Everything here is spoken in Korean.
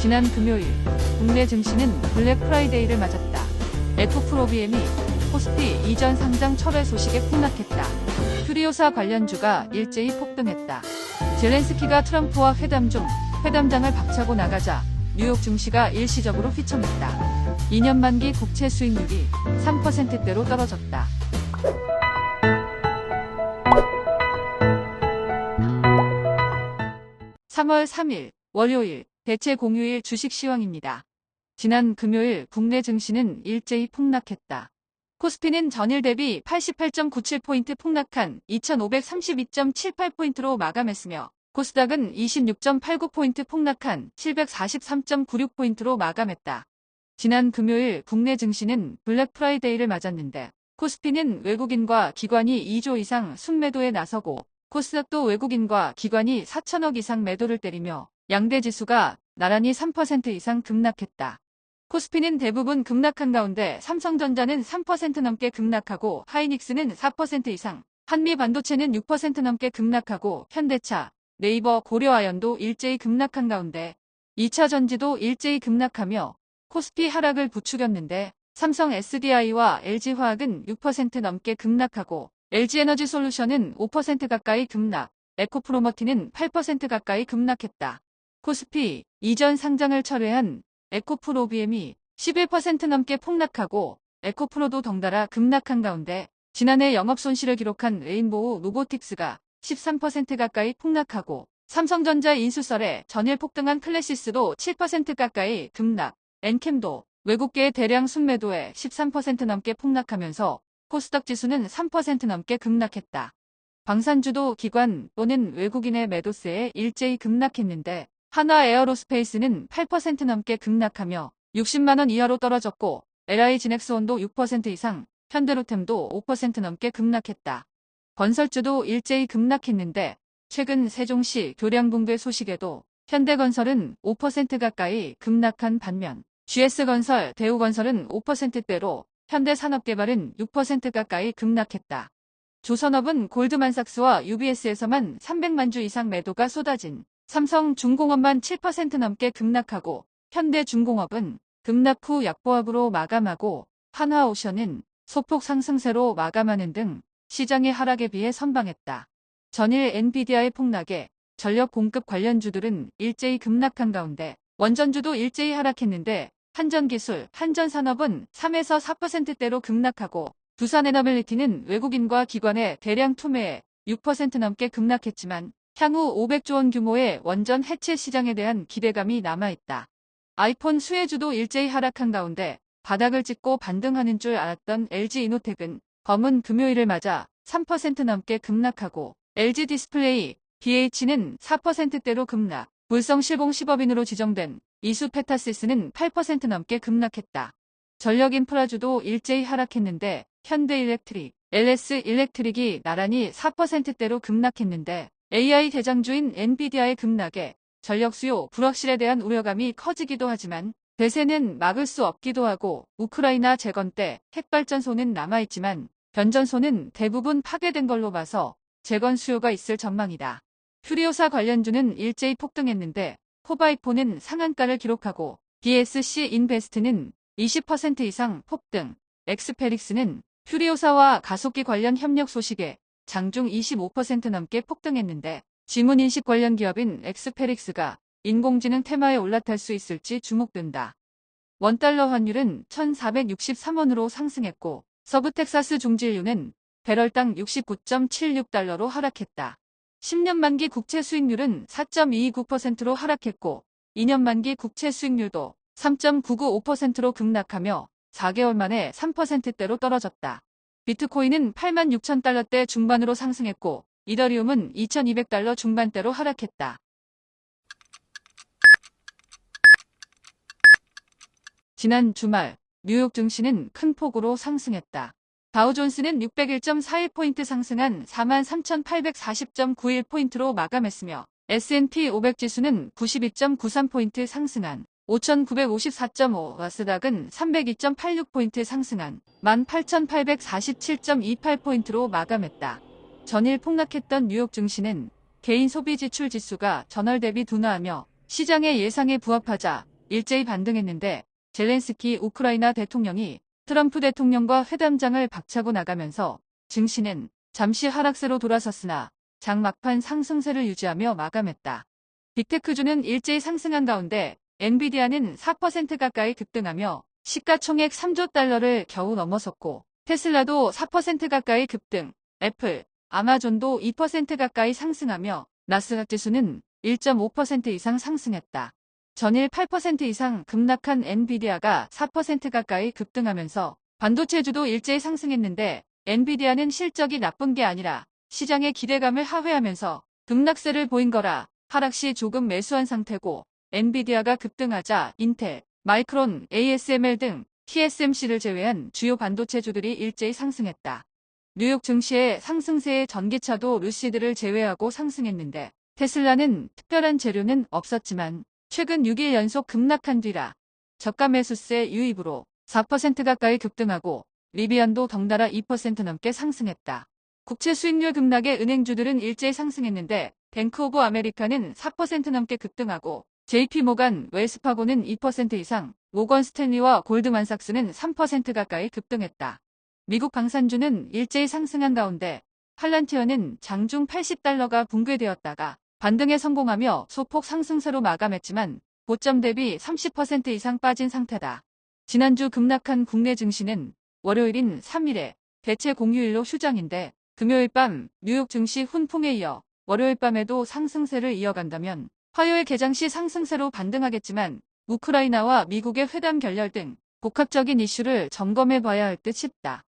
지난 금요일 국내 증시는 블랙 프라이데이를 맞았다. 에코프로비엠이 코스피 이전 상장 철회 소식에 폭락했다. 퓨리오사 관련주가 일제히 폭등했다. 젤렌스키가 트럼프와 회담 중 회담장을 박차고 나가자 뉴욕 증시가 일시적으로 휘청했다. 2년 만기 국채 수익률이 3%대로 떨어졌다. (3월 3일) 월요일 대체 공휴일 주식 시황입니다. 지난 금요일 국내 증시는 일제히 폭락했다. 코스피는 전일 대비 88.97포인트 폭락한 2532.78포인트로 마감했으며 코스닥은 26.89포인트 폭락한 743.96포인트로 마감했다. 지난 금요일 국내 증시는 블랙 프라이데이를 맞았는데 코스피는 외국인과 기관이 2조 이상 순매도에 나서고 코스닥도 외국인과 기관이 4천억 이상 매도를 때리며 양대 지수가 나란히 3% 이상 급락했다. 코스피는 대부분 급락한 가운데 삼성전자는 3% 넘게 급락하고 하이닉스는 4% 이상, 한미반도체는 6% 넘게 급락하고 현대차, 네이버, 고려아연도 일제히 급락한 가운데 2차전지도 일제히 급락하며 코스피 하락을 부추겼는데 삼성 SDI와 LG화학은 6% 넘게 급락하고 LG에너지솔루션은 5% 가까이 급락, 에코프로머티는 8% 가까이 급락했다. 코스피 이전 상장을 철회한 에코프로비엠이 11% 넘게 폭락하고 에코프로도 덩달아 급락한 가운데 지난해 영업손실을 기록한 레인보우 로보틱스가 13% 가까이 폭락하고 삼성전자 인수설에 전일 폭등한 클래시스도 7% 가까이 급락, 엔캠도 외국계의 대량 순매도에 13% 넘게 폭락하면서 코스닥 지수는 3% 넘게 급락했다. 방산주도 기관 또는 외국인의 매도세에 일제히 급락했는데 하나에어로스페이스는 8% 넘게 급락하며 60만원 이하로 떨어졌고 LI진엑스원도 6% 이상, 현대로템도 5% 넘게 급락했다. 건설주도 일제히 급락했는데 최근 세종시 교량붕괴 소식에도 현대건설은 5% 가까이 급락한 반면 GS건설, 대우건설은 5%대로 현대산업개발은 6% 가까이 급락했다. 조선업은 골드만삭스와 UBS에서만 300만 주 이상 매도가 쏟아진 삼성중공업만 7% 넘게 급락하고 현대중공업은 급락 후 약보합으로 마감하고 한화오션은 소폭 상승세로 마감하는 등 시장의 하락에 비해 선방했다. 전일 엔비디아의 폭락에 전력 공급 관련주들은 일제히 급락한 가운데 원전주도 일제히 하락했는데 한전기술, 한전산업은 3에서 4%대로 급락하고 두산에너빌리티는 외국인과 기관의 대량 투매에 6% 넘게 급락했지만 향후 500조 원 규모의 원전 해체 시장에 대한 기대감이 남아있다. 아이폰 수혜주도 일제히 하락한 가운데 바닥을 찍고 반등하는 줄 알았던 LG이노텍은 검은 금요일을 맞아 3% 넘게 급락하고 LG디스플레이, BH는 4%대로 급락, 불성실공 10업인으로 지정된 이수페타시스는 8% 넘게 급락했다. 전력인프라주도 일제히 하락했는데 현대일렉트릭, LS일렉트릭이 나란히 4%대로 급락했는데 AI 대장주인 엔비디아의 급락에 전력 수요 불확실에 대한 우려감이 커지기도 하지만 대세는 막을 수 없기도 하고 우크라이나 재건 때 핵발전소는 남아있지만 변전소는 대부분 파괴된 걸로 봐서 재건 수요가 있을 전망이다. 퓨리오사 관련주는 일제히 폭등했는데 포바이포는 상한가를 기록하고 BSC 인베스트는 20% 이상 폭등, 엑스페릭스는 퓨리오사와 가속기 관련 협력 소식에 장중 25% 넘게 폭등했는데 지문인식 관련 기업인 엑스페릭스가 인공지능 테마에 올라탈 수 있을지 주목된다. 원달러 환율은 1463원으로 상승했고 서부텍사스 중진류는 배럴당 69.76달러로 하락했다. 10년 만기 국채 수익률은 4.29%로 하락했고 2년 만기 국채 수익률도 3.995%로 급락하며 4개월 만에 3%대로 떨어졌다. 비트코인은 86,000달러대 중반으로 상승했고 이더리움은 2,200달러 중반대로 하락했다. 지난 주말 뉴욕 증시는 큰 폭으로 상승했다. 다우존스는 601.41포인트 상승한 43,840.91포인트로 마감했으며 S&P 500 지수는 92.93포인트 상승한 5,954.5, 나스닥은 302.86포인트 상승한 18,847.28포인트로 마감했다. 전일 폭락했던 뉴욕 증시는 개인 소비 지출 지수가 전월 대비 둔화하며 시장의 예상에 부합하자 일제히 반등했는데 젤렌스키 우크라이나 대통령이 트럼프 대통령과 회담장을 박차고 나가면서 증시는 잠시 하락세로 돌아섰으나 장 막판 상승세를 유지하며 마감했다. 빅테크주는 일제히 상승한 가운데 엔비디아는 4% 가까이 급등하며 시가총액 3조 달러를 겨우 넘어섰고 테슬라도 4% 가까이 급등, 애플, 아마존도 2% 가까이 상승하며 나스닥 지수는 1.5% 이상 상승했다. 전일 8% 이상 급락한 엔비디아가 4% 가까이 급등하면서 반도체주도 일제히 상승했는데 엔비디아는 실적이 나쁜 게 아니라 시장의 기대감을 하회하면서 급락세를 보인 거라 하락시 조금 매수한 상태고 엔비디아가 급등하자 인텔, 마이크론, ASML 등 TSMC를 제외한 주요 반도체주들이 일제히 상승했다. 뉴욕 증시의 상승세의 전기차도 루시드를 제외하고 상승했는데 테슬라는 특별한 재료는 없었지만 최근 6일 연속 급락한 뒤라 저가 매수세 유입으로 4% 가까이 급등하고 리비안도 덩달아 2% 넘게 상승했다. 국채 수익률 급락의 은행주들은 일제히 상승했는데 뱅크 오브 아메리카는 4% 넘게 급등하고 JP모간, 웰스파고는 2% 이상, 모건 스탠리와 골드만삭스는 3% 가까이 급등했다. 미국 방산주는 일제히 상승한 가운데 팔란티어는 장중 80달러가 붕괴되었다가 반등에 성공하며 소폭 상승세로 마감했지만 고점 대비 30% 이상 빠진 상태다. 지난주 급락한 국내 증시는 월요일인 3일에 대체 공휴일로 휴장인데 금요일 밤 뉴욕 증시 훈풍에 이어 월요일 밤에도 상승세를 이어간다면 화요일 개장 시 상승세로 반등하겠지만 우크라이나와 미국의 회담 결렬 등 복합적인 이슈를 점검해 봐야 할 듯 싶다.